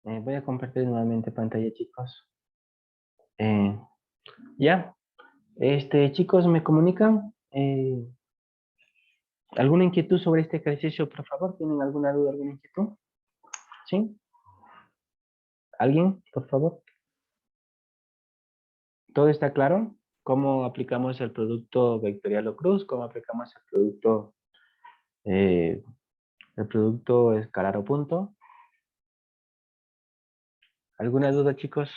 Voy a compartir nuevamente pantalla, chicos. Eh, ya, chicos, ¿me comunican? ¿Alguna inquietud sobre este ejercicio, por favor? ¿Tienen alguna duda, alguna inquietud? ¿Sí? ¿Alguien, por favor? ¿Todo está claro? ¿Cómo aplicamos el producto vectorial o cruz? ¿Cómo aplicamos eh, el producto escalar o punto? ¿Alguna duda, chicos?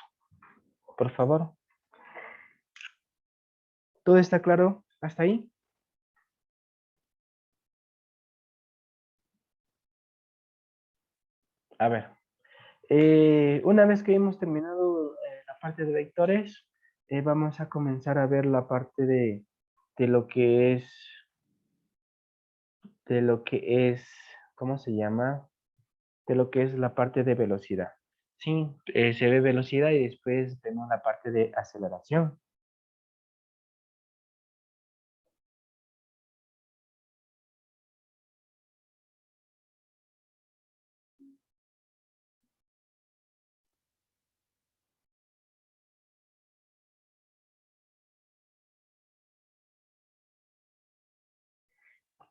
Por favor. ¿Todo está claro hasta ahí? A ver. Una vez que hemos terminado la parte de vectores, vamos a comenzar a ver la parte de lo que es, de lo que es, ¿cómo se llama? De lo que es la parte de velocidad. Sí, se ve velocidad y después tenemos la parte de aceleración.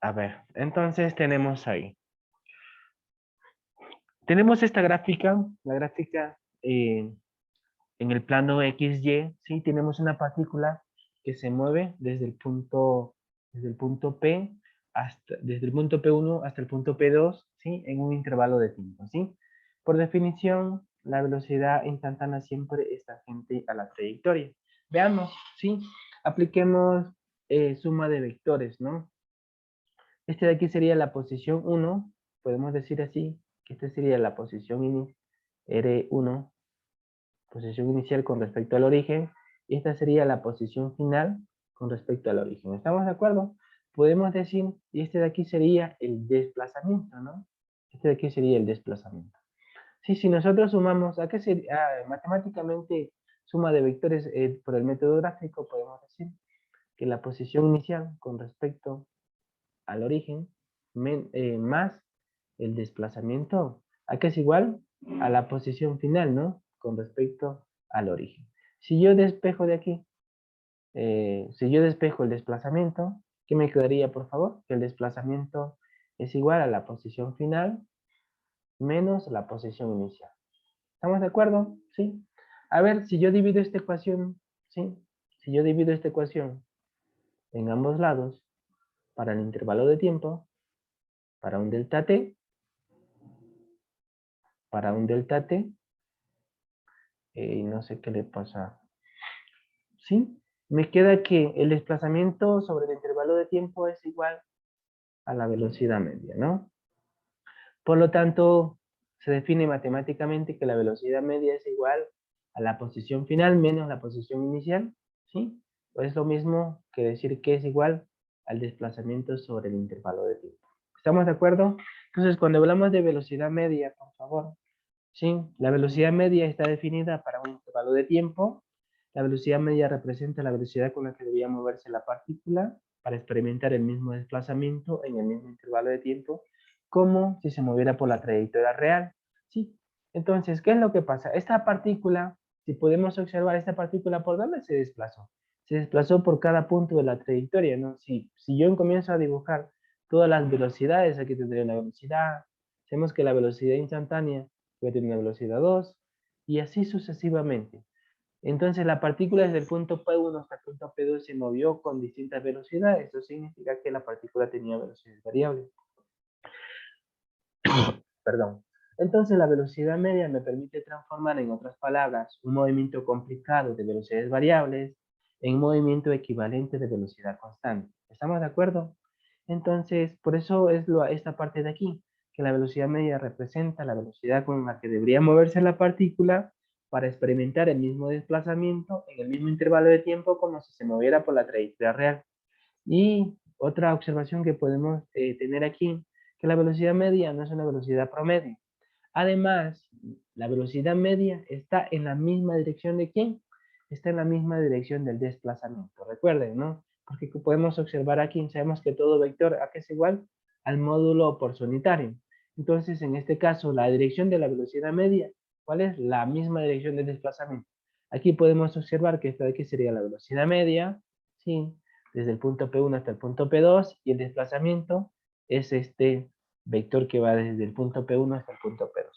A ver, entonces tenemos ahí. Tenemos esta gráfica, la gráfica en el plano XY, ¿sí? Tenemos una partícula que se mueve desde el punto P desde el punto P1 hasta el punto P2, ¿sí? En un intervalo de tiempo, ¿sí? Por definición, la velocidad instantánea siempre es tangente a la trayectoria. Veamos, ¿sí? Apliquemos suma de vectores, ¿no? Este de aquí sería la posición 1, podemos decir así, que esta sería la posición R1, posición inicial con respecto al origen, y esta sería la posición final con respecto al origen. ¿Estamos de acuerdo? Podemos decir, y este de aquí sería el desplazamiento, ¿no? Este de aquí sería el desplazamiento. Sí, si nosotros sumamos, ¿a qué sería? Matemáticamente, suma de vectores por el método gráfico, podemos decir que la posición inicial con respecto al origen más el desplazamiento, ¿a qué es igual? A la posición final, ¿no? Con respecto al origen. Si yo despejo de aquí, si yo despejo el desplazamiento, ¿qué me quedaría, por favor? Que el desplazamiento es igual a la posición final menos la posición inicial. ¿Estamos de acuerdo? ¿Sí? A ver, si yo divido esta ecuación, ¿sí? Si yo divido esta ecuación en ambos lados, para el intervalo de tiempo, para un delta t, no sé qué le pasa. ¿Sí? Me queda que el desplazamiento sobre el intervalo de tiempo es igual a la velocidad media, ¿no? Por lo tanto, se define matemáticamente que la velocidad media es igual a la posición final menos la posición inicial, ¿sí? O es lo mismo que decir que es igual al desplazamiento sobre el intervalo de tiempo. ¿Estamos de acuerdo? Entonces, cuando hablamos de velocidad media, por favor, ¿sí? La velocidad media está definida para un intervalo de tiempo. La velocidad media representa la velocidad con la que debía moverse la partícula para experimentar el mismo desplazamiento en el mismo intervalo de tiempo como si se moviera por la trayectoria real. ¿Sí? Entonces, ¿qué es lo que pasa? Esta partícula, si podemos observar, esta partícula, ¿por dónde se desplazó? Se desplazó por cada punto de la trayectoria, ¿no? Si yo comienzo a dibujar todas las velocidades, aquí tendría una velocidad, sabemos que la velocidad instantánea puede tener una velocidad 2, y así sucesivamente. Entonces la partícula desde el punto P1 hasta el punto P2 se movió con distintas velocidades. Eso significa que la partícula tenía velocidades variables. Perdón. Entonces la velocidad media me permite transformar, en otras palabras, un movimiento complicado de velocidades variables en un movimiento equivalente de velocidad constante. ¿Estamos de acuerdo? Entonces, por eso es esta parte de aquí, que la velocidad media representa la velocidad con la que debería moverse la partícula para experimentar el mismo desplazamiento en el mismo intervalo de tiempo como si se moviera por la trayectoria real. Y otra observación que podemos tener aquí, que la velocidad media no es una velocidad promedio. Además, la velocidad media está en la misma dirección de ¿quién? Está en la misma dirección del desplazamiento. Recuerden, ¿no? Porque podemos observar aquí, sabemos que todo vector ¿a qué es igual? Al módulo por su unitario. Entonces, en este caso, la dirección de la velocidad media ¿Cuál es? La misma dirección de desplazamiento. Aquí podemos observar que esta de aquí sería la velocidad media, ¿sí? Desde el punto P1 hasta el punto P2, y el desplazamiento es este vector que va desde el punto P1 hasta el punto P2.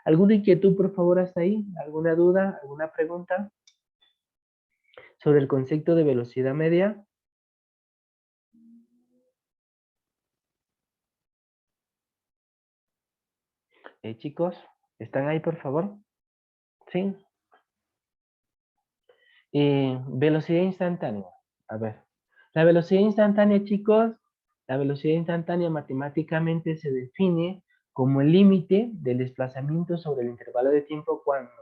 ¿Alguna inquietud, por favor, hasta ahí? ¿Alguna duda? ¿Alguna pregunta sobre el concepto de velocidad media? Chicos, ¿están ahí, por favor? ¿Sí? Velocidad instantánea. A ver. La velocidad instantánea, chicos, la velocidad instantánea matemáticamente se define como el límite del desplazamiento sobre el intervalo de tiempo cuando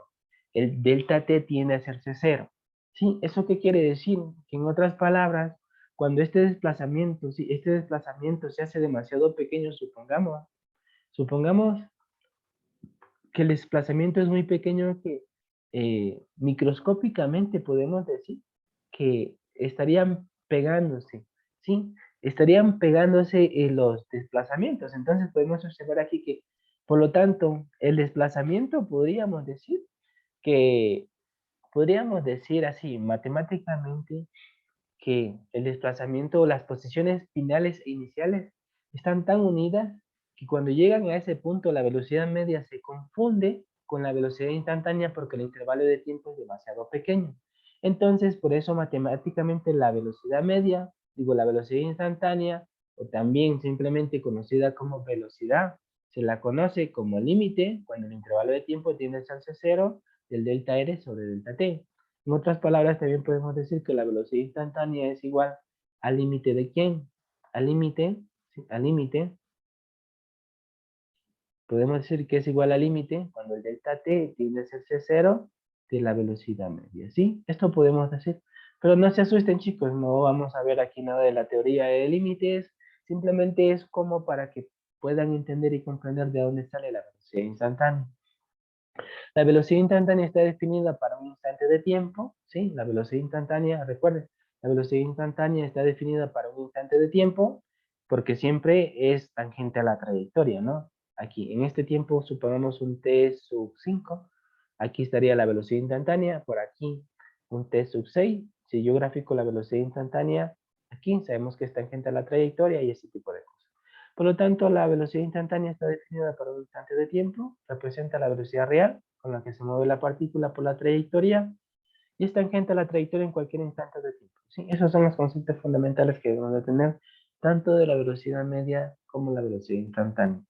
el delta t tiende a hacerse cero. ¿Sí? ¿Eso qué quiere decir? Que en otras palabras, cuando este desplazamiento, si este desplazamiento se hace demasiado pequeño, supongamos que el desplazamiento es muy pequeño, que microscópicamente podemos decir que estarían pegándose, ¿sí? Estarían pegándose los desplazamientos. Entonces podemos observar aquí que, por lo tanto, el desplazamiento podríamos decir así, matemáticamente, que el desplazamiento o las posiciones finales e iniciales están tan unidas que cuando llegan a ese punto la velocidad media se confunde con la velocidad instantánea porque el intervalo de tiempo es demasiado pequeño. Entonces, por eso matemáticamente la velocidad media, digo la velocidad instantánea, o también simplemente conocida como velocidad, se la conoce como límite cuando el intervalo de tiempo tiende a ser cero del delta R sobre delta T. En otras palabras, también podemos decir que la velocidad instantánea es igual al límite de ¿quién? Al límite, ¿sí? Al límite, podemos decir que es igual al límite cuando el delta t tiende a ser cero de la velocidad media, ¿sí? Esto podemos decir. Pero no se asusten, chicos, no vamos a ver aquí nada de la teoría de límites, simplemente es como para que puedan entender y comprender de dónde sale la velocidad instantánea. La velocidad instantánea está definida para un instante de tiempo, ¿sí? La velocidad instantánea, recuerden, la velocidad instantánea está definida para un instante de tiempo porque siempre es tangente a la trayectoria, ¿no? Aquí, en este tiempo, supongamos un t sub 5, aquí estaría la velocidad instantánea, por aquí un t sub 6, si yo grafico la velocidad instantánea, aquí sabemos que es tangente a la trayectoria y ese tipo de cosas. Por lo tanto, la velocidad instantánea está definida por un instante de tiempo, representa la velocidad real con la que se mueve la partícula por la trayectoria y es tangente a la trayectoria en cualquier instante de tiempo. ¿Sí? Esos son los conceptos fundamentales que debemos de tener, tanto de la velocidad media como la velocidad instantánea.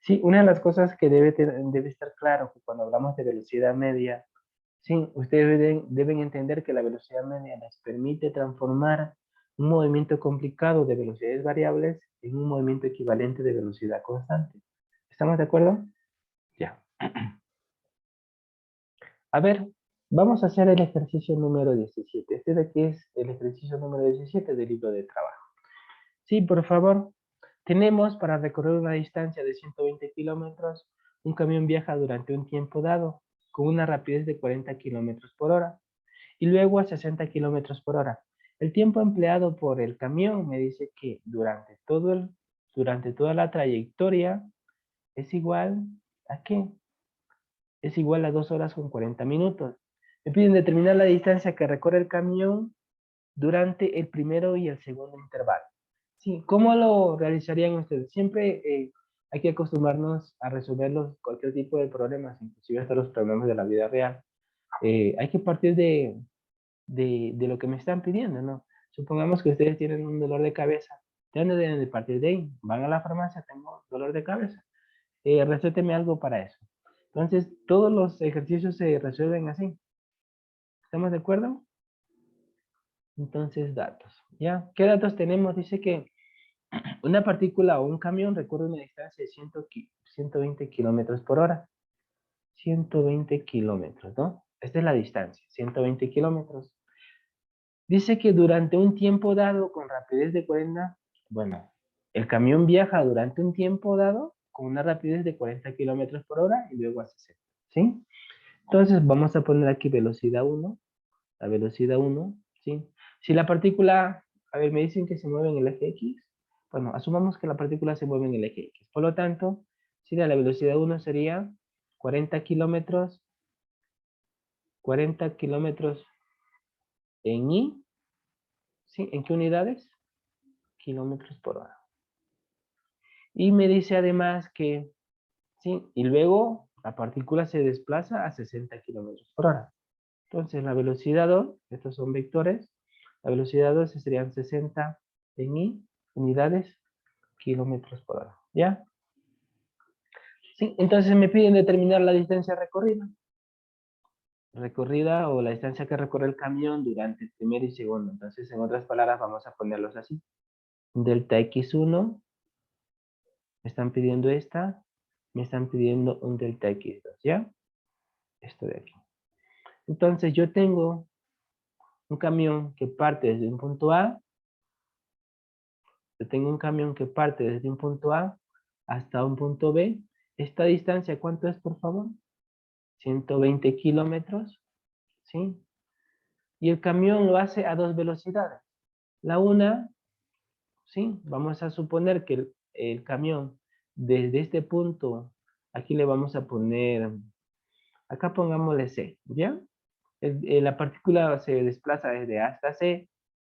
Sí, una de las cosas que debe estar claro cuando hablamos de velocidad media, sí, ustedes deben entender que la velocidad media les permite transformar un movimiento complicado de velocidades variables en un movimiento equivalente de velocidad constante. ¿Estamos de acuerdo? Ya. A ver, vamos a hacer el ejercicio número 17. Este de aquí es el ejercicio número 17 del libro de trabajo. Sí, por favor. Tenemos para recorrer una distancia de 120 kilómetros, un camión viaja durante un tiempo dado con una rapidez de 40 kilómetros por hora y luego a 60 kilómetros por hora. El tiempo empleado por el camión me dice que durante toda la trayectoria es igual ¿a qué? Es igual a 2 horas con 40 minutos. Me piden determinar la distancia que recorre el camión durante el primero y el segundo intervalo. Sí, ¿cómo lo realizarían ustedes? Siempre hay que acostumbrarnos a resolver cualquier tipo de problemas, inclusive hasta los problemas de la vida real. Hay que partir de lo que me están pidiendo, ¿no? Supongamos que ustedes tienen un dolor de cabeza. ¿De dónde deben de partir de ahí? Van a la farmacia, tengo dolor de cabeza. Recéteme algo para eso. Entonces, todos los ejercicios se resuelven así. ¿Estamos de acuerdo? Entonces, datos. ¿Ya? ¿Qué datos tenemos? Dice que una partícula o un camión recorre una distancia de 120 kilómetros por hora. 120 kilómetros, ¿no? Esta es la distancia, 120 kilómetros. Dice que durante un tiempo dado con rapidez de 40, bueno, el camión viaja durante un tiempo dado con una rapidez de 40 kilómetros por hora y luego a 60, ¿sí? Entonces vamos a poner aquí velocidad 1, la velocidad 1, ¿sí? Si la partícula, a ver, me dicen que se mueve en el eje X, bueno, asumamos que la partícula se mueve en el eje X, por lo tanto, si la velocidad 1 sería 40 kilómetros 40 kilómetros en I, ¿sí? ¿En qué unidades? Kilómetros por hora. Y me dice además que, ¿sí? Y luego la partícula se desplaza a 60 kilómetros por hora. Entonces la velocidad 2, estos son vectores, la velocidad 2 serían 60 en I, unidades, kilómetros por hora. ¿Ya? Sí, entonces me piden determinar la distancia recorrida. Recorrida o la distancia que recorre el camión durante el primero y segundo. Entonces, en otras palabras, vamos a ponerlos así. Delta X1, me están pidiendo esta, me están pidiendo un delta X2, ¿ya? Esto de aquí. Entonces, yo tengo un camión que parte desde un punto A, yo tengo un camión que parte desde un punto A hasta un punto B. Esta distancia, ¿cuánto es, por favor? 120 kilómetros, ¿sí? Y el camión lo hace a dos velocidades. La una, ¿sí? Vamos a suponer que el camión desde este punto, aquí le vamos a poner, acá pongámosle C, ¿ya? La partícula se desplaza desde A hasta C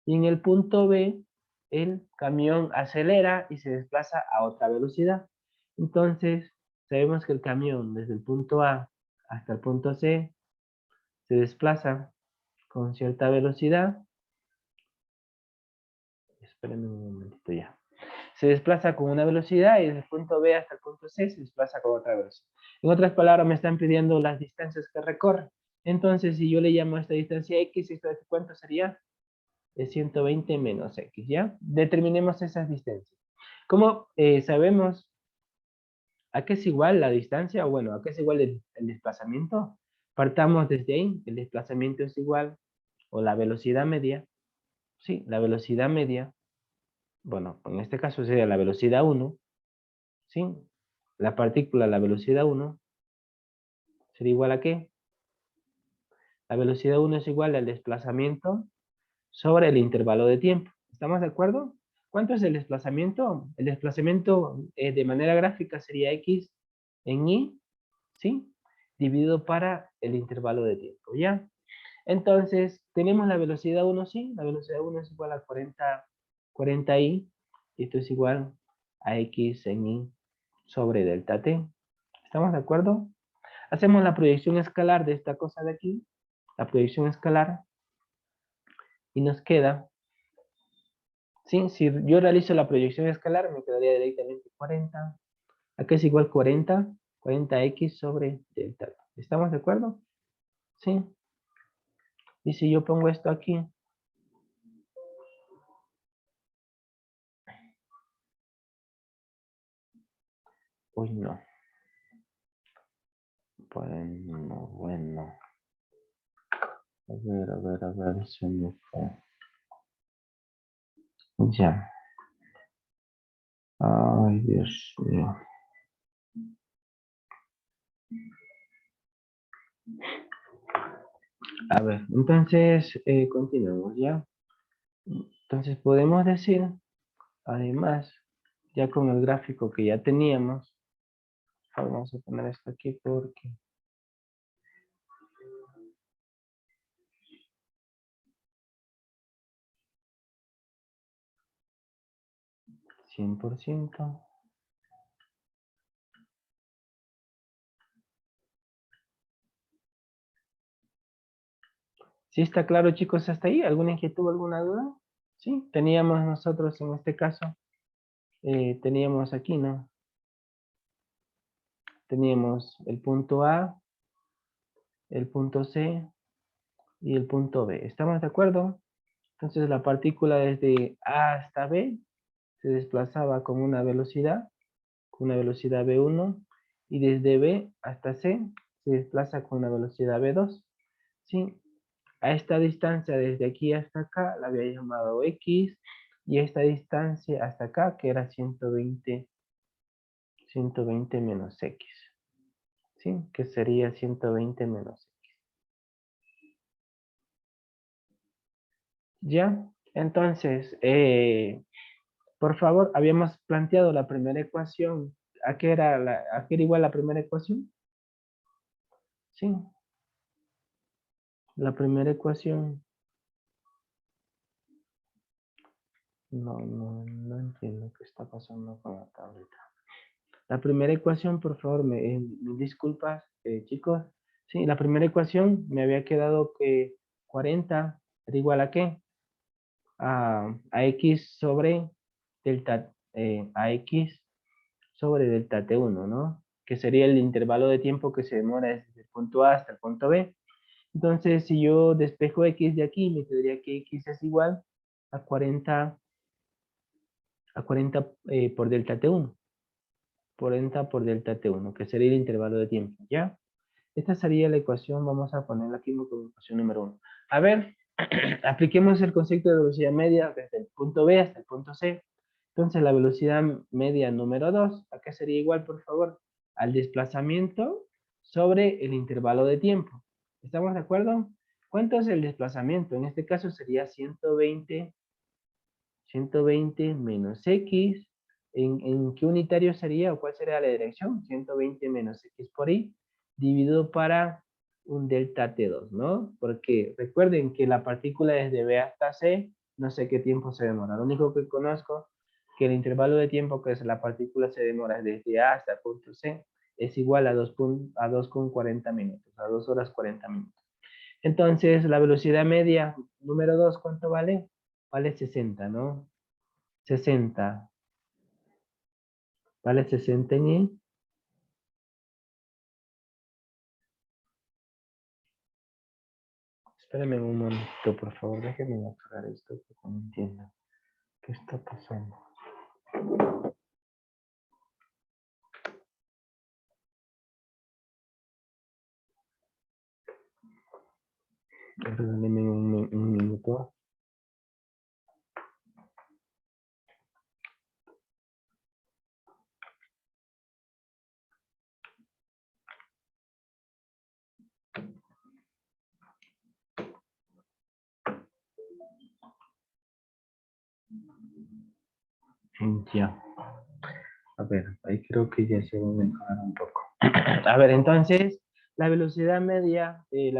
y en el punto B el camión acelera y se desplaza a otra velocidad. Entonces, sabemos que el camión desde el punto A hasta el punto C se desplaza con cierta velocidad. Espérenme un momentito ya. Se desplaza con una velocidad y desde el punto B hasta el punto C se desplaza con otra velocidad. En otras palabras, me están pidiendo las distancias que recorre. Entonces, si yo le llamo a esta distancia X, ¿esto de cuánto sería? De 120 menos X, ¿ya? Determinemos esas distancias. ¿Cómo sabemos a qué es igual la distancia? O bueno, ¿a qué es igual el desplazamiento? Partamos desde ahí. El desplazamiento es igual, o la velocidad media. Sí, la velocidad media. Bueno, en este caso sería la velocidad 1, ¿sí? La partícula a la velocidad 1 sería igual a ¿qué? La velocidad 1 es igual al desplazamiento sobre el intervalo de tiempo. ¿Estamos de acuerdo? ¿Cuánto es el desplazamiento? El desplazamiento de manera gráfica sería X en Y, ¿sí? Dividido para el intervalo de tiempo, ¿ya? Entonces, tenemos la velocidad 1, sí. La velocidad 1 es igual a 40i. Y esto es igual a X en Y sobre delta T. ¿Estamos de acuerdo? Hacemos la proyección escalar de esta cosa de aquí. La proyección escalar. Y nos queda, ¿sí? Si yo realizo la proyección escalar, me quedaría directamente 40. Acá es igual 40x sobre delta. ¿Estamos de acuerdo? Sí. Y si yo pongo esto aquí, uy, no. Bueno, bueno. A ver, se me fue. Ya. Ay, Dios mío. A ver, entonces, continuamos, ¿ya? Entonces podemos decir, además, ya con el gráfico que ya teníamos, vamos a poner esto aquí porque 100%. ¿Sí está claro, chicos, hasta ahí? ¿Alguna inquietud, alguna duda? Sí, teníamos nosotros en este caso, teníamos aquí, ¿no? Teníamos el punto A, el punto C y el punto B. ¿Estamos de acuerdo? Entonces la partícula desde A hasta B se desplazaba con una velocidad V1, y desde B hasta C se desplaza con una velocidad V2. ¿Sí? A esta distancia desde aquí hasta acá la había llamado X, y a esta distancia hasta acá, que era 120 menos X. ¿Sí? Que sería 120 menos X. ¿Ya? Entonces, por favor, habíamos planteado la primera ecuación. ¿A qué era igual la primera ecuación? Sí. La primera ecuación. No entiendo qué está pasando con la tableta. La primera ecuación, por favor, me disculpas, chicos. Sí, la primera ecuación me había quedado que 40 era igual a ¿qué? A x sobre delta, a x sobre delta t1, ¿no? Que sería el intervalo de tiempo que se demora desde el punto A hasta el punto B. Entonces, si yo despejo x de aquí, me quedaría que x es igual a 40 por delta t1. 40 por delta t1, que sería el intervalo de tiempo, ¿ya? Esta sería la ecuación, vamos a ponerla aquí como ecuación número 1. A ver, apliquemos el concepto de velocidad media desde el punto B hasta el punto C. Entonces, la velocidad media número 2, ¿a qué sería igual, por favor? Al desplazamiento sobre el intervalo de tiempo. ¿Estamos de acuerdo? ¿Cuánto es el desplazamiento? En este caso sería 120 menos x. ¿En qué unitario sería o cuál sería la dirección? 120 menos x por y dividido para un delta t2, ¿no? Porque recuerden que la partícula desde B hasta C, no sé qué tiempo se demora. Lo único que conozco que el intervalo de tiempo que la partícula se demora desde A hasta el punto C es igual a 2,40 minutos, a 2 horas 40 minutos. Entonces, la velocidad media número 2, ¿cuánto vale? Vale 60, ¿no? 60. ¿Vale 60 en Y? Espérame un momento, por favor. Déjenme aclarar esto porque no entiendo. ¿Qué está pasando? Perdónenme un minuto. Ya. A ver, ahí creo que ya se va a mejorar un poco. A ver, entonces, la velocidad media en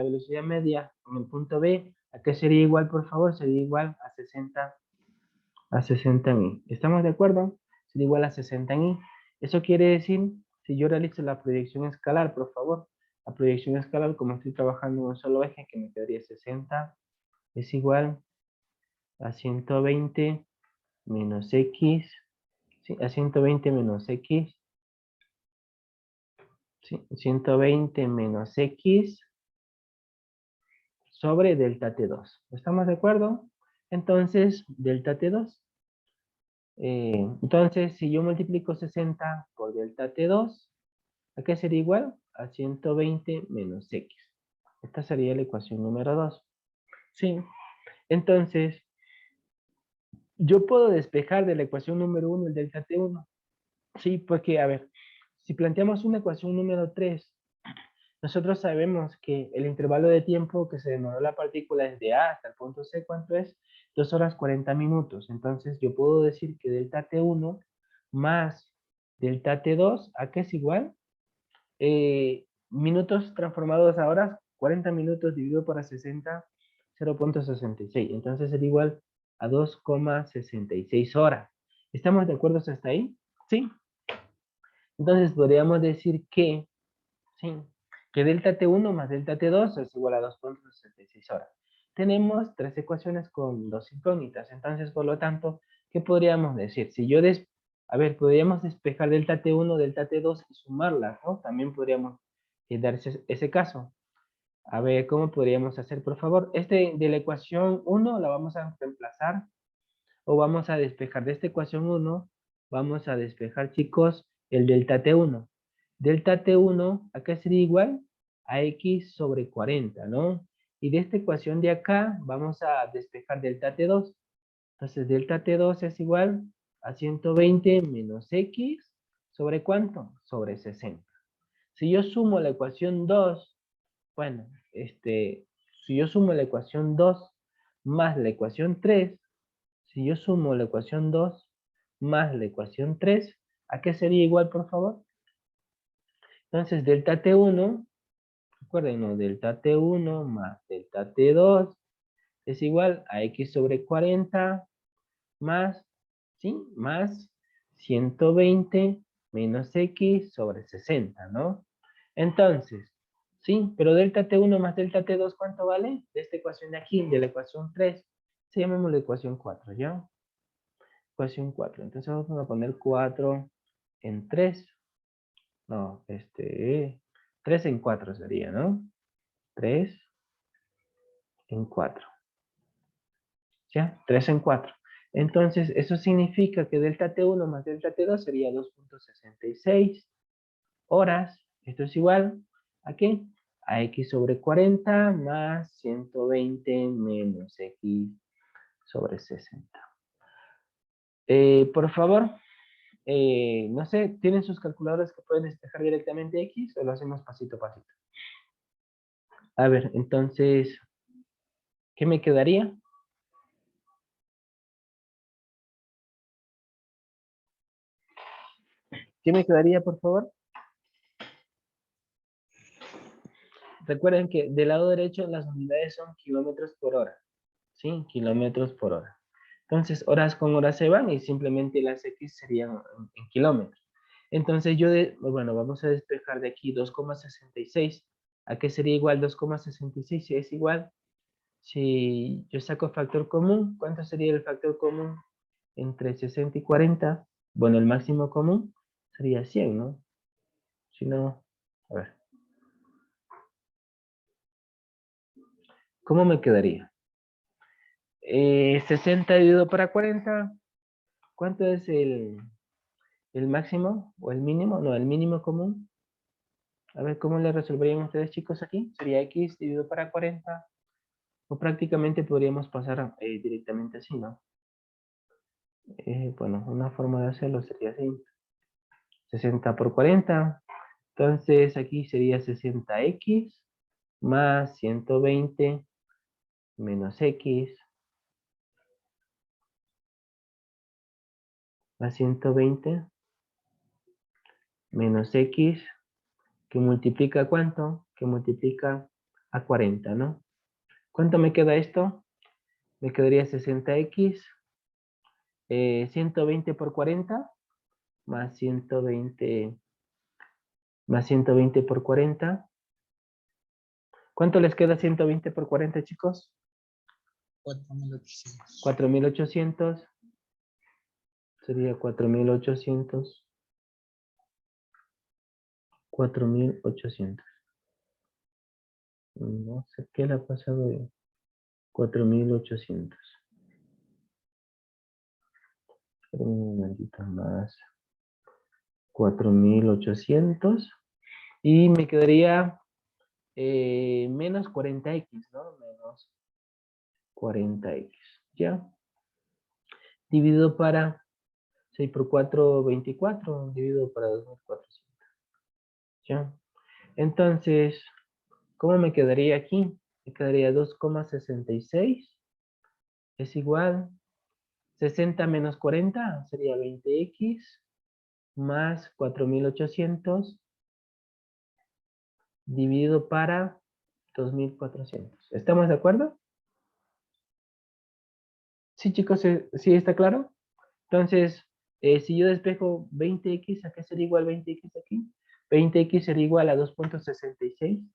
el punto B, ¿a qué sería igual, por favor? Sería igual a 60 en Y. ¿Estamos de acuerdo? Sería igual a 60 en Y. Eso quiere decir, si yo realizo la proyección escalar, por favor, la proyección escalar, como estoy trabajando en un solo eje, que me quedaría 60, es igual a 120 menos X, ¿sí? A 120 menos X, ¿sí? 120 menos X sobre delta T2. ¿Estamos de acuerdo? Entonces, delta T2. Entonces, si yo multiplico 60 por delta T2, ¿a qué sería igual? A 120 menos X. Esta sería la ecuación número 2. Sí. Entonces, yo puedo despejar de la ecuación número 1 el delta T1. Sí, porque, a ver, si planteamos una ecuación número 3, nosotros sabemos que el intervalo de tiempo que se demoró la partícula desde A hasta el punto C, ¿cuánto es? 2 horas 40 minutos. Entonces, yo puedo decir que delta T1 más delta T2, ¿a qué es igual? Minutos transformados a horas, 40 minutos dividido por 60, 0,66. Entonces sería igual a 2,66 horas. ¿Estamos de acuerdo hasta ahí? Sí. Entonces podríamos decir que, sí, que delta T1 más delta T2 es igual a 2,66 horas. Tenemos tres ecuaciones con dos incógnitas. Entonces, por lo tanto, ¿qué podríamos decir? Si yo a ver, podríamos despejar delta T1, delta T2 y sumarlas, ¿no? También podríamos darse ese caso. A ver, ¿cómo podríamos hacer, por favor? De la ecuación 1 la vamos a reemplazar o vamos a despejar de esta ecuación 1, vamos a despejar, chicos, el delta T1. Delta T1, acá sería igual a X sobre 40, ¿no? Y de esta ecuación de acá vamos a despejar delta T2. Entonces, delta T2 es igual a 120 menos X sobre ¿cuánto? Sobre 60. Si yo sumo la ecuación 2, bueno, si yo sumo la ecuación 2 más la ecuación 3, si yo sumo la ecuación 2 más la ecuación 3, ¿a qué sería igual, por favor? Entonces, delta T1, Recuerden, ¿no? Delta T1 más delta T2 es igual a X sobre 40 más, ¿sí? Más 120 menos X sobre 60, ¿no? Entonces, sí, pero delta T1 más delta T2, ¿cuánto vale? De esta ecuación de aquí, de la ecuación 3, se llama la ecuación 4, ¿ya? Ecuación 4. Entonces vamos a poner 4 en 3. No, 3 en 4 sería, ¿no? 3 en 4. ¿Ya? 3 en 4. Entonces, eso significa que delta T1 más delta T2 sería 2.66 horas. Esto es igual a ¿qué? A X sobre 40 más 120 menos X sobre 60. Por favor, no sé, ¿tienen sus calculadores que pueden despejar directamente X o lo hacemos pasito a pasito? A ver, entonces, ¿qué me quedaría? ¿Qué me quedaría, por favor? Recuerden que del lado derecho las unidades son kilómetros por hora. ¿Sí? Kilómetros por hora. Entonces, horas con horas se van y simplemente las X serían en kilómetros. Entonces, bueno, vamos a despejar de aquí 2,66. ¿A qué sería igual 2,66? Es igual, si yo saco factor común, ¿cuánto sería el factor común entre 60 y 40? Bueno, el máximo común sería 100, ¿no? Si no, a ver, ¿cómo me quedaría? 60 dividido para 40, ¿cuánto es el máximo o el mínimo? No, el mínimo común. A ver, ¿cómo le resolverían ustedes, chicos, aquí? Sería X dividido para 40. O prácticamente podríamos pasar directamente así, ¿no? Bueno, una forma de hacerlo sería así. 60 por 40. Entonces aquí sería 60X más 120 menos X más 120 menos X, que multiplica ¿cuánto? Que multiplica a 40, ¿no? ¿Cuánto me queda esto? Me quedaría 60X, 120 por 40, más 120 por 40. ¿Cuánto les queda 120 por 40, chicos? 4.800. 4.800. Sería 4.800. 4.800. No sé qué le ha pasado de 4.800. Espera un momentito más. 4.800. Y me quedaría menos 40X, ¿no? Menos 40X. ¿Ya? Dividido para 6 por 4, 24. Dividido para 2.400. ¿Ya? Entonces, ¿cómo me quedaría aquí? Me quedaría 2,66. Es igual. 60 menos 40 sería 20X más 4.800 dividido para 2.400. ¿Estamos de acuerdo? Sí, chicos, ¿sí está claro? Entonces, si yo despejo 20X, ¿a qué sería igual 20X aquí? 20X sería igual a 2,66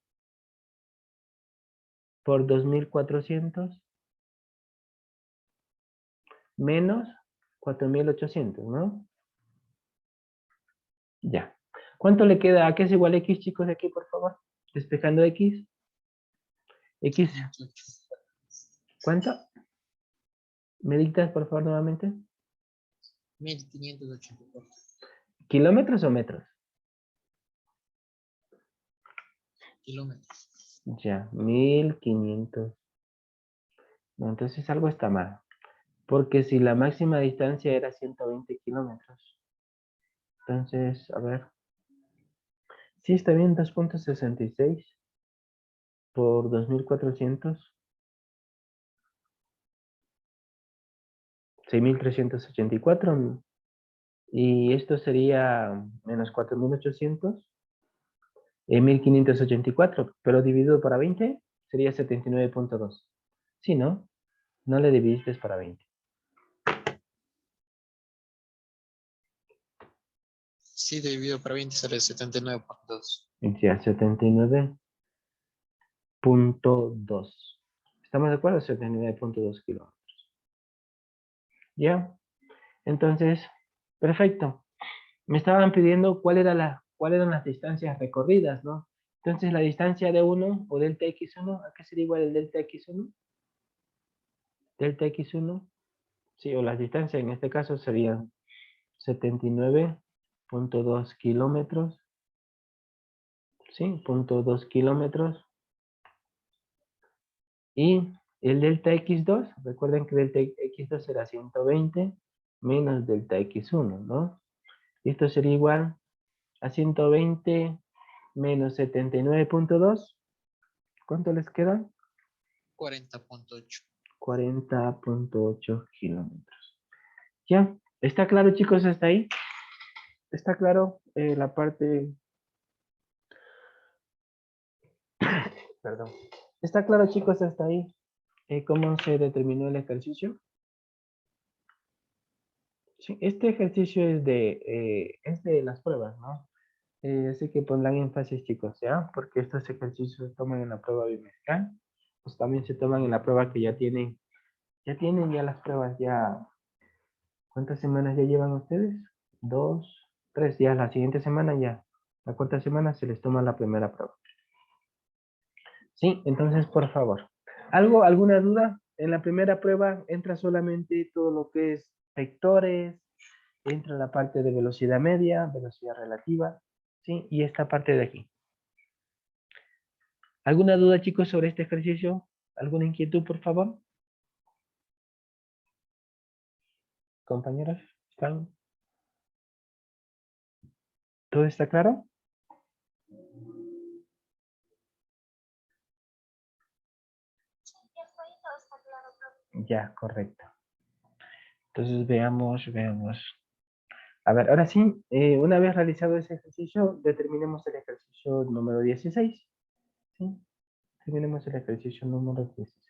por 2.400 menos 4.800, ¿no? Ya. ¿Cuánto le queda? ¿A qué es igual X, chicos, de aquí, por favor? Despejando X. X, ¿cuánto? ¿Me dictas, por favor, nuevamente? 1.584 ¿Kilómetros o metros? kilómetros. Ya, 1.500. No, entonces algo está mal. Porque si la máxima distancia era 120 kilómetros. Entonces, a ver. Sí, está bien, 2,66 por 2.400. 6.384. Y esto sería menos 4.800. 1584, pero dividido para 20 sería 79.2. Si no, no le dividiste para 20. Sí, dividido por 20 sale 79.2. Ya, 79.2. ¿Estamos de acuerdo? 79.2 kilómetros. ¿Ya? Entonces, perfecto. Me estaban pidiendo cuáles eran las distancias recorridas, ¿no? Entonces, la distancia de 1 o delta x1, ¿a qué sería igual el delta x1? Delta x1, sí, o las distancias en este caso serían 79.2 kilómetros, ¿sí? 0.2 kilómetros. Y el delta x2, recuerden que delta x2 será 120 menos delta x1, ¿no? Esto sería igual a 120 menos 79.2. ¿Cuánto les queda? 40.8. 40.8 kilómetros. ¿Ya? ¿Está claro, chicos, hasta ahí? ¿Está claro la parte... Perdón. ¿Está claro, chicos, hasta ahí cómo se determinó el ejercicio? Sí, este ejercicio es de las pruebas, ¿no? Así que pondrán énfasis, chicos, ¿ya? Porque estos ejercicios se toman en la prueba bimestral, pues también se toman en la prueba que ya tienen ya las pruebas, ya. ¿Cuántas semanas ya llevan ustedes? 2, 3, ya la siguiente semana ya. La cuarta semana se les toma la primera prueba. Sí, entonces, por favor. ¿Alguna duda? En la primera prueba entra solamente todo lo que es vectores, entra la parte de velocidad media, velocidad relativa, ¿sí? Y esta parte de aquí. ¿Alguna duda, chicos, sobre este ejercicio? ¿Alguna inquietud, por favor? Compañeros, ¿están? ¿Todo está claro? Ya, correcto. Entonces veamos. A ver, ahora sí, una vez realizado ese ejercicio, determinemos el ejercicio número 16. ¿Sí? Terminemos el ejercicio número 16.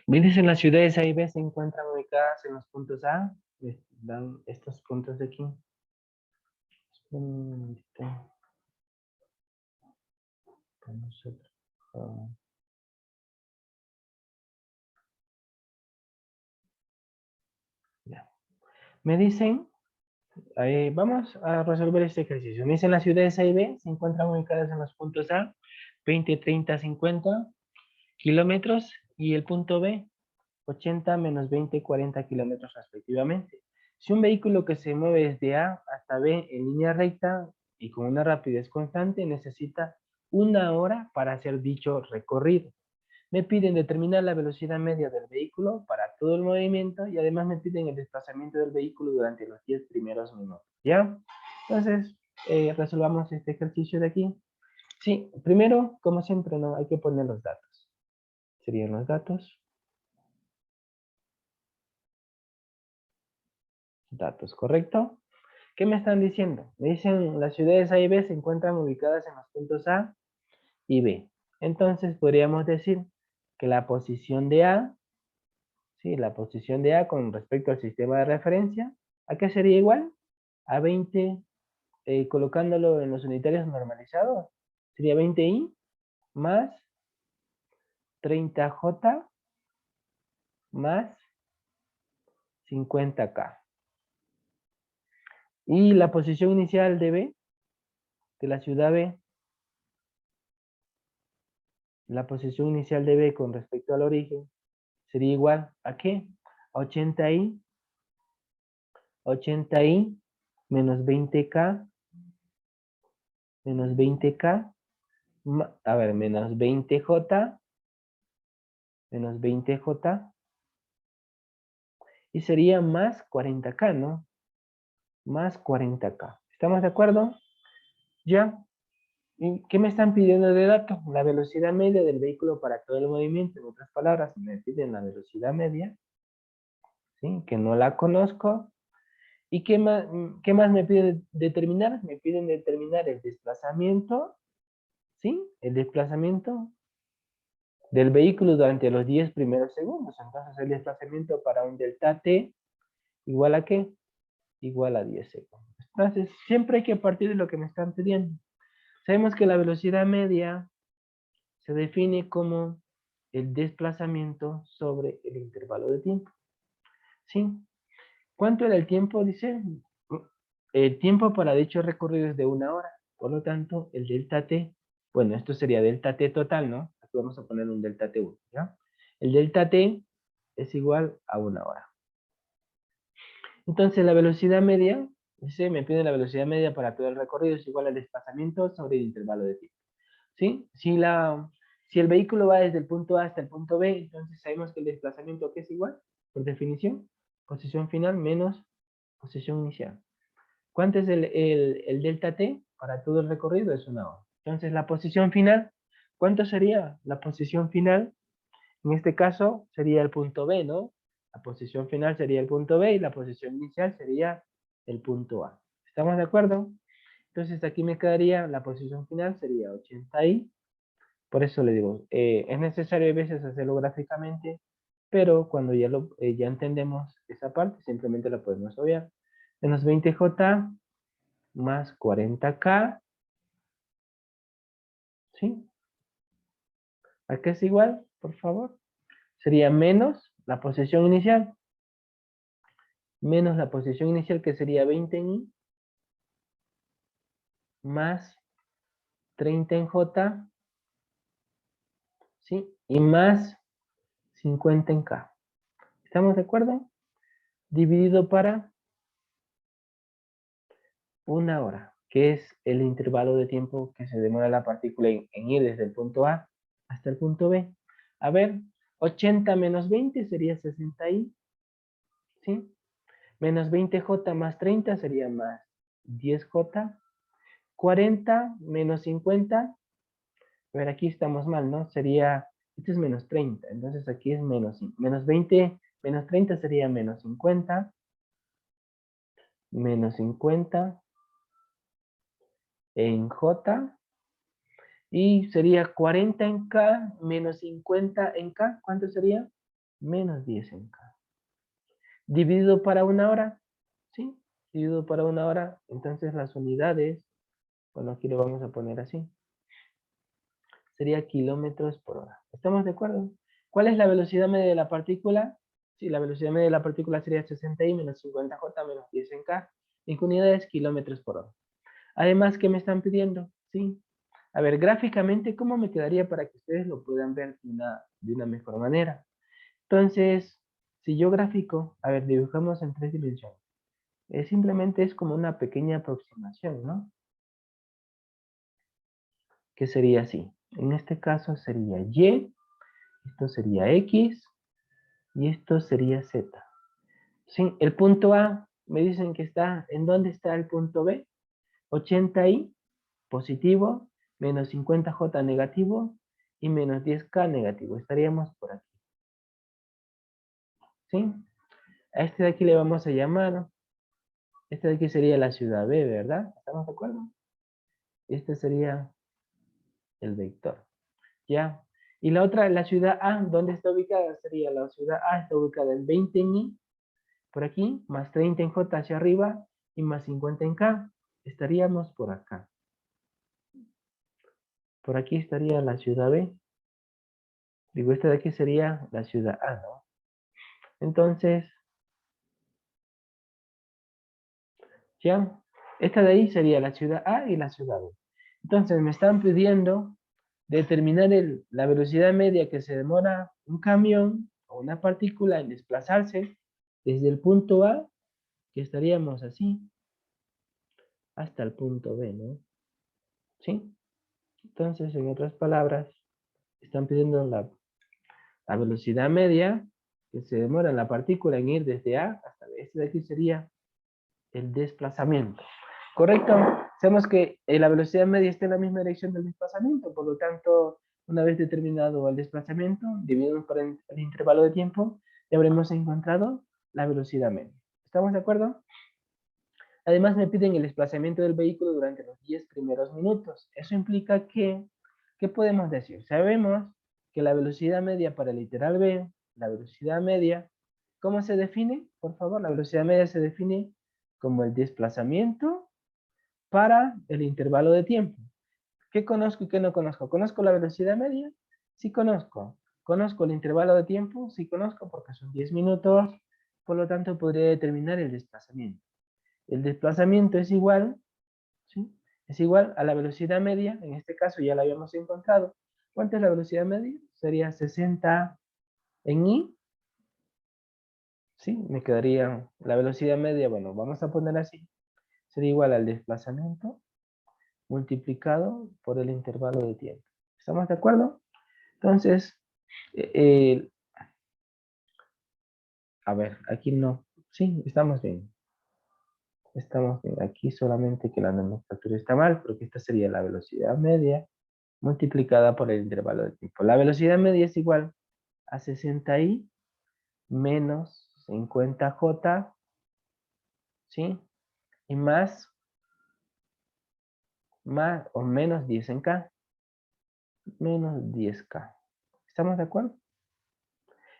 Miren, en las ciudades A y B se encuentran ubicadas en los puntos A. Les dan estos puntos de aquí. Un momentito. Con nosotros. Ya. Me dicen, vamos a resolver este ejercicio. Me dicen las ciudades A y B se encuentran ubicadas en los puntos A, 20, 30, 50 kilómetros, y el punto B, 80 menos 20, 40 kilómetros respectivamente. Si un vehículo que se mueve desde A hasta B en línea recta y con una rapidez constante necesita 1 hora para hacer dicho recorrido. Me piden determinar la velocidad media del vehículo para todo el movimiento y además me piden el desplazamiento del vehículo durante los 10 primeros minutos. ¿Ya? Entonces, resolvamos este ejercicio de aquí. Sí, primero, como siempre, no hay que poner los datos. Serían los datos. Datos, ¿correcto? ¿Qué me están diciendo? Me dicen las ciudades A y B se encuentran ubicadas en los puntos A y B. Entonces podríamos decir que la posición de A, sí, la posición de A con respecto al sistema de referencia, ¿a qué sería igual? A 20, colocándolo en los unitarios normalizados, sería 20i más 30j más 50k. Y la posición inicial de B, de la ciudad B, la posición inicial de B con respecto al origen, sería igual a ¿qué? A 80i menos 20k, menos 20k, a ver, menos 20j menos 20J, y sería más 40K, ¿no? Más 40K. ¿Estamos de acuerdo? ¿Ya? ¿Y qué me están pidiendo de dato? La velocidad media del vehículo para todo el movimiento. En otras palabras, me piden la velocidad media, ¿sí? Que no la conozco. ¿Y qué más me piden determinar? Me piden determinar el desplazamiento, ¿sí? El desplazamiento del vehículo durante los 10 primeros segundos. Entonces, el desplazamiento para un delta t igual a ¿qué? Igual a 10 segundos. Entonces, siempre hay que partir de lo que me están pidiendo. Sabemos que la velocidad media se define como el desplazamiento sobre el intervalo de tiempo. ¿Sí? ¿Cuánto era el tiempo? Dice, el tiempo para dicho recorrido es de 1 hora. Por lo tanto, el delta t, bueno, esto sería delta t total, ¿no? Aquí vamos a poner un delta t1, ¿ya? El delta t es igual a 1 hora. Entonces, la velocidad media, dice, me pide la velocidad media para todo el recorrido es igual al desplazamiento sobre el intervalo de tiempo. ¿Sí? Si el vehículo va desde el punto A hasta el punto B, entonces sabemos que el desplazamiento ¿qué es igual? Por definición, posición final menos posición inicial. ¿Cuánto es el delta t? Para todo el recorrido es 1 hora. Entonces la posición final, ¿cuánto sería? La posición final, en este caso, sería el punto B, ¿no? La posición final sería el punto B y la posición inicial sería el punto A. ¿Estamos de acuerdo? Entonces aquí me quedaría, la posición final sería 80i. Por eso le digo, es necesario a veces hacerlo gráficamente, pero cuando ya entendemos esa parte, simplemente la podemos obviar. Menos 20J más 40K, ¿sí? ¿A qué es igual, por favor? Sería menos la posición inicial que sería 20 en I, más 30 en J, ¿sí? Y más 50 en K. ¿Estamos de acuerdo? Dividido para 1 hora, que es el intervalo de tiempo que se demora la partícula en ir desde el punto A hasta el punto B. A ver, 80 menos 20 sería 60i, ¿sí? Menos 20J más 30 sería más 10J. 40 menos 50. A ver, aquí estamos mal, ¿no? Sería, este es menos 30, entonces aquí es menos 20, menos 30 sería menos 50, menos 50 en J, y sería 40 en K, menos 50 en K, ¿cuánto sería? Menos 10 en K. Dividido para 1 hora, ¿sí? Dividido para 1 hora, entonces las unidades, bueno, aquí lo vamos a poner así, sería kilómetros por hora. ¿Estamos de acuerdo? ¿Cuál es la velocidad media de la partícula? Sí, la velocidad media de la partícula sería 60i menos 50J menos 10 en K. ¿En qué unidades? Kilómetros por hora. Además, ¿qué me están pidiendo? Sí. A ver, gráficamente, ¿cómo me quedaría para que ustedes lo puedan ver de una mejor manera? Entonces, si yo grafico, a ver, dibujamos en 3 dimensiones. Simplemente es como una pequeña aproximación, ¿no? Que sería así. En este caso sería Y, esto sería X, y esto sería Z. ¿Sí? El punto A, me dicen que está, ¿en dónde está el punto B? 80i positivo, menos 50J negativo, y menos 10K negativo. Estaríamos por aquí. ¿Sí? A este de aquí le vamos a llamar, este de aquí sería la ciudad B, ¿verdad? ¿Estamos de acuerdo? Este sería el vector. ¿Ya? Y la otra, la ciudad A, ¿dónde está ubicada? Sería la ciudad A, está ubicada en 20 en I, por aquí, más 30 en J hacia arriba, y más 50 en K. Estaríamos por acá. Por aquí estaría la ciudad B. Digo, esta de aquí sería la ciudad A, ¿no? Entonces, ¿ya? Esta de ahí sería la ciudad A y la ciudad B. Entonces, me están pidiendo determinar la velocidad media que se demora un camión o una partícula en desplazarse desde el punto A, que estaríamos así, hasta el punto B, ¿no? ¿Sí? Entonces, en otras palabras, están pidiendo La velocidad media que se demora la partícula en ir desde A hasta B. Este de aquí sería el desplazamiento. ¿Correcto? Sabemos que la velocidad media está en la misma dirección del desplazamiento, por lo tanto, una vez determinado el desplazamiento, dividido por el intervalo de tiempo, ya habremos encontrado la velocidad media. ¿Estamos de acuerdo? Además, me piden el desplazamiento del vehículo durante los 10 primeros minutos. Eso implica que, ¿qué podemos decir? Sabemos que la velocidad media para el literal B, la velocidad media, ¿cómo se define? Por favor, la velocidad media se define como el desplazamiento para el intervalo de tiempo. ¿Qué conozco y qué no conozco? ¿Conozco la velocidad media? Sí conozco. ¿Conozco el intervalo de tiempo? Sí conozco porque son 10 minutos, por lo tanto podría determinar el desplazamiento. El desplazamiento es igual, ¿sí? Es igual a la velocidad media, en este caso ya la habíamos encontrado. ¿Cuánto es la velocidad media? Sería 60 en I, ¿sí? Me quedaría la velocidad media, bueno, vamos a poner así, sería igual al desplazamiento multiplicado por el intervalo de tiempo. ¿Estamos de acuerdo? Entonces, a ver, aquí no. Sí, estamos bien. Estamos bien. Aquí solamente que la nomenclatura está mal, porque esta sería la velocidad media multiplicada por el intervalo de tiempo. La velocidad media es igual a 60i menos 50j, ¿sí? Y más o menos 10 en k. Menos 10k. ¿Estamos de acuerdo?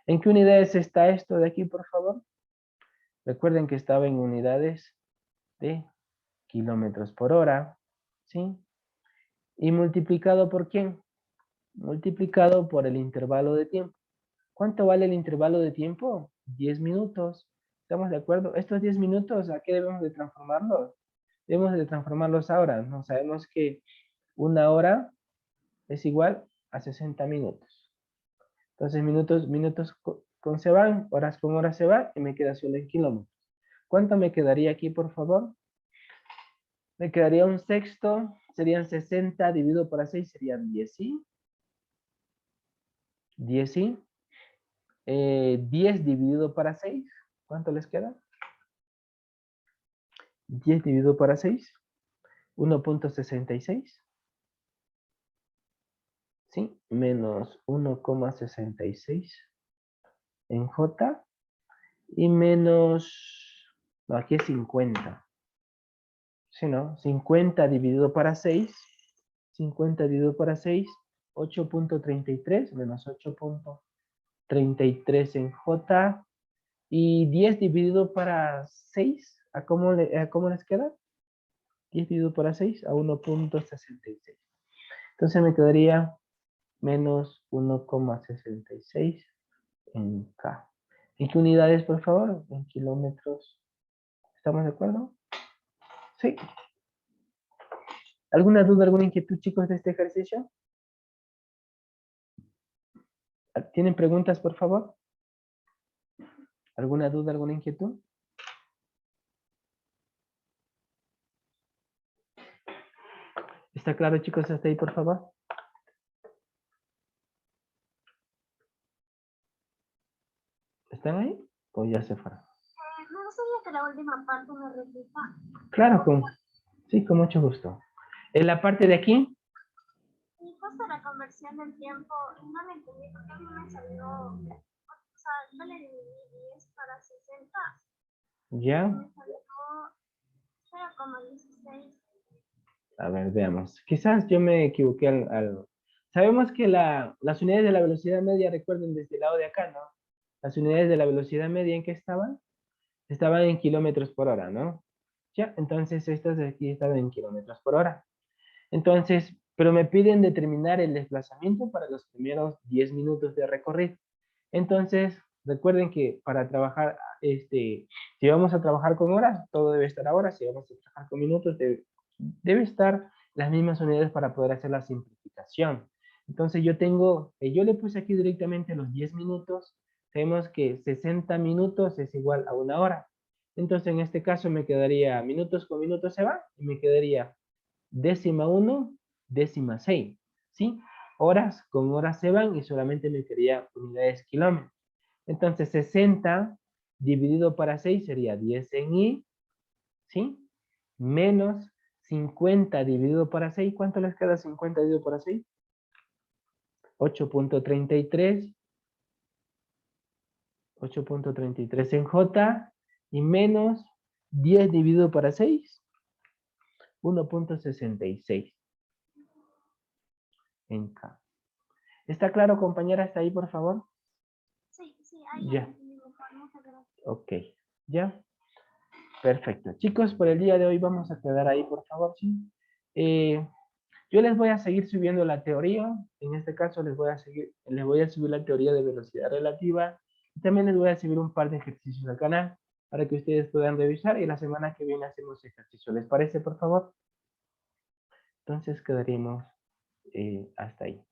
¿En qué unidades está esto de aquí, por favor? Recuerden que estaba en unidades de kilómetros por hora, ¿sí? ¿Y multiplicado por quién? Multiplicado por el intervalo de tiempo. ¿Cuánto vale el intervalo de tiempo? 10 minutos. ¿Estamos de acuerdo? Estos 10 minutos, ¿a qué debemos de transformarlos? Debemos de transformarlos ahora, ¿no? Sabemos que una hora es igual a 60 minutos. Entonces, minutos con se van, horas con horas se van, y me queda solo en kilómetros. ¿Cuánto me quedaría aquí, por favor? Me quedaría un sexto, serían 60 dividido por 6, serían 10, ¿sí? 10, ¿sí? 10 dividido para 6, ¿cuánto les queda? 10 dividido para 6, 1.66, ¿sí? Menos 1,66 en J, y menos, no, aquí es 50, ¿sí, no? 50 dividido para 6, 50 dividido para 6, 8.33, menos 8.33 en J, y 10 dividido para 6, ¿a cómo les queda? 10 dividido para 6 a 1.66. Entonces me quedaría menos 1,66 en K. ¿En qué unidades, por favor? En kilómetros. ¿Estamos de acuerdo? Sí. ¿Alguna duda, alguna inquietud, chicos, de este ejercicio? ¿Tienen preguntas, por favor? ¿Alguna duda, alguna inquietud? ¿Está claro, chicos, hasta ahí, por favor? ¿Están ahí? ¿O ya se fueron? Me gustaría que la última parte me repita. Claro, sí, con mucho gusto. En la parte de aquí, Y justo la conversión del tiempo, no la entendí porque a mí me salió, o sea, yo le dividí 10 para 60 ya. y me salió 0,16. A ver, veamos. Quizás yo me equivoqué Sabemos que las unidades de la velocidad media, recuerden desde el lado de acá, ¿no? Las unidades de la velocidad media, ¿en qué estaban? Estaban en kilómetros por hora, ¿no? Ya, entonces estas de aquí estaban en kilómetros por hora. Entonces, pero me piden determinar el desplazamiento para los primeros 10 minutos de recorrido. Entonces, recuerden que para trabajar, si vamos a trabajar con horas, todo debe estar a horas. Si vamos a trabajar con minutos, debe estar las mismas unidades para poder hacer la simplificación. Entonces yo le puse aquí directamente los 10 minutos. Sabemos que 60 minutos es igual a una hora. Entonces en este caso me quedaría minutos con minutos se va y me quedaría décima 1, décima 6. ¿Sí? horas, con horas se van y solamente me quería unidades kilómetros. Entonces 60 dividido para 6 sería 10 en I, ¿sí? Menos 50 dividido para 6, ¿cuánto les queda 50 dividido para 6? 8.33, 8.33 en J, y menos 10 dividido para 6, 1.66 en K. ¿Está claro, compañera? ¿Hasta ahí, por favor? Sí, ahí ya Ya. lo entendí mejor. Muchas gracias. Ok, ya. Perfecto. Chicos, por el día de hoy vamos a quedar ahí, por favor, ¿sí? Yo les voy a seguir subiendo la teoría. En este caso les voy a subir la teoría de velocidad relativa. Y también les voy a subir un par de ejercicios al canal para que ustedes puedan revisar y la semana que viene hacemos ejercicio. ¿Les parece, por favor? Entonces quedaremos hasta ahí.